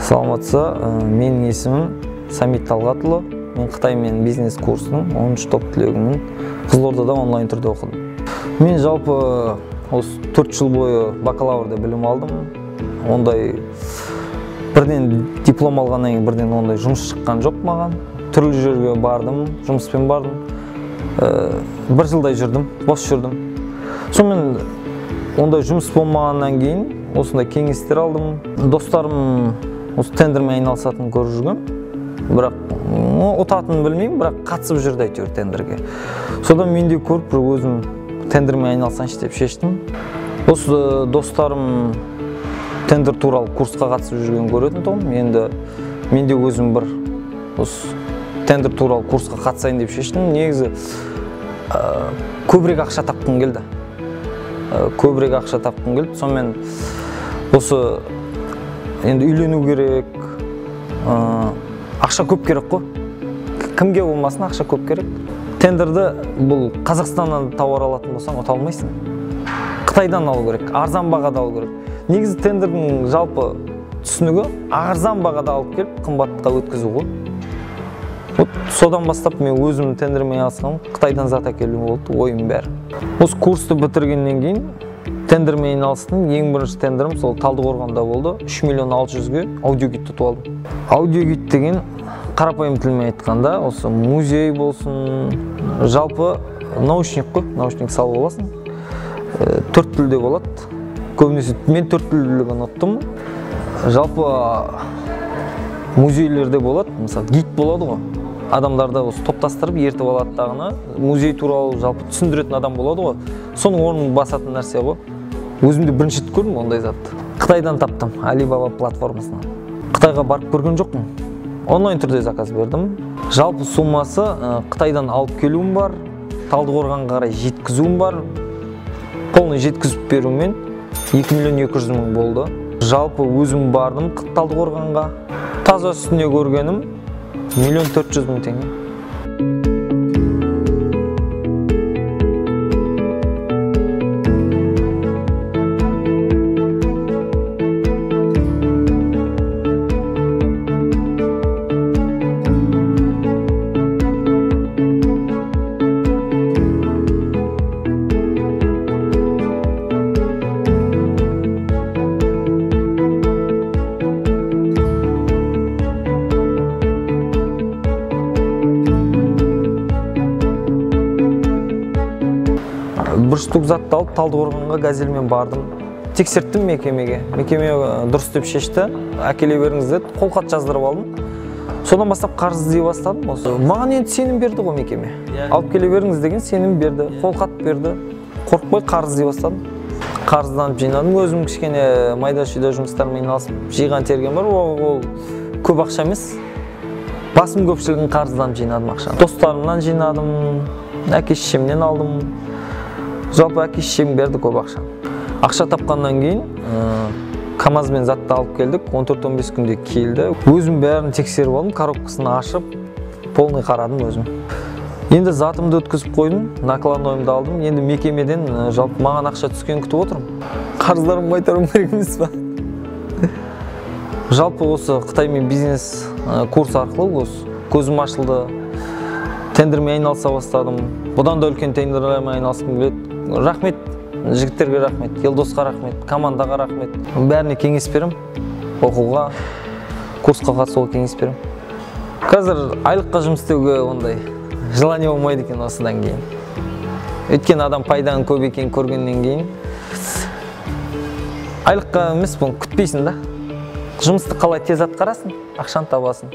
Саламатсыздар, менің есімім Самит Талғатұлы. Мен Қытаймен бизнес курсының 10-шы топ түлегімін. Қызылордада онлайн түрде оқыдым. Мен жалпы осы 4 жыл бойы бакалаврда білім алдым. Ондай бірден диплом алғаннан кейін бірден ондай жұмыс шыққан жоқ маған. Түрлі жерге бардым, жұмыспен бардым. 1 жылдай жүрдім, бос жүрдім. Сонымен ондай жұмыс болмағаннан кейін осындай кеңестер алдым. Достарым осы тендермен айналысатын көріп жүргем. Бірақ ұтатынын білмеймін, бірақ қатысып жүрді әйтеуір тендерге. Содан мен де көріп өзім тендермен айналысайыншы деп шештім. Осы достарым тендер туралы курсқа қатысып жүрген көретін тұғым. Енді мен де өзім бір осы тендер туралы курсқа қатысайын деп шештім. Негізі көбірек ақша тапқым келді. Сонымен осы енді үйлену керек, ақша көп керек қой. Кімге болмасын ақша көп керек. Тендерді бұл Қазақстаннан тауар алатын болсаң ұта алмайсың. Қытайдан алу керек, арзан бағада алу керек. Негізі тендердің жалпы түсінігі арзан бағада алып келіп, қымбатқа өткізу ғой. Содан бастап мен өзім тендермен айналысқам, Қытайдан зат әкелу болды, ойым бәрі. Осы курсты бітіргеннен кейін тендермен айналыстым. Ең бірінші тендерім сол Талдықорғанда болды. 3 миллион 600-ге аудиогид ұтып алдым. Аудиогид деген қарапайым тілмен айтқанда, осы музей болсын, жалпы наушник қой, наушник салып аласың. 4 тілде болады. Көбінесе мен 4 тілділігін ұттым. Жалпы музейлерде болады, мысалы гид болады ғой. Адамдарды осы топтастырып ертіп алаттағына, музей туралы жалпы түсіндіретін адам болады ғой. Соның орнын басатын нәрсе ғой. Өзімде бірінші рет көрдім ондай затты. Қытайдан таптым, Alibaba платформасынан. Қытайға барып көрген жоқпын. Онлайн түрде заказ бердім. Жалпы суммасы Қытайдан алып келуім бар, Талдықорғанға қарай жеткізуім бар. Полный жеткізіп берумен 2 миллион 200 мың болды. Жалпы өзім бардым Талдықорғанға. Таза үстіне көргенім 1 миллион 400 мың теңге. Бір штук затты алып Талдықорғанға газельмен бардым. Тексерттім мекемеге. Мекеме дұрыс деп шешті. Әкеле беріңіз деді. Қолхат жаздырып алдым. Содан бастап қарыз іздей бастадым. Маған енді сенім берді ғой мекеме. Алып келе беріңіз деген сенім берді. Қолхат берді. Қорықпай қарыз іздей бастадым. Қарызданып жинадым. Өзім кішкене майда-шүйда жұмыстармен айналысып жиған терген бар. Ол көп ақша емес. Басым көпшілігін қарызданып жинадым ақшаны. Достарымнан жинадым. Әке-шешемнен алдым. Жалпы әке-шешем берді көп ақша. Ақша тапқаннан кейін КамАЗбен затты алып келдік. 14-15 күнде келді. Өзім бәрін тексеріп алдым, коробкасын ашып, полный қарадым өзім. Енді затымды өткізіп қойдым, накладнойымды алдым. Енді мекемеден жалпы маған ақша түскен күтіп отырмын. Қарыздарымды қайтаруым керек емес па? Жалпы осы Қытаймен бизнес курс арқылы көзім ашылды. Тендермен айналыса бастадым. Бұдан да үлкен тендермен айналысқым келеді. Рахмет, жігіттерге рахмет, Елдосқа рахмет, командаға рахмет. Бәріне кеңес берем, оқуға, курсқа қатысуға кеңес берем. Қазір айлыққа жұмыс істеуге ондай желание болмайды екен осыдан кейін. Өйткені адам пайданың көп екенін көргеннен кейін айлыққа емес, бұны күтпейсің да. Жұмысты қалай тез атқарасың, ақшаны табасың.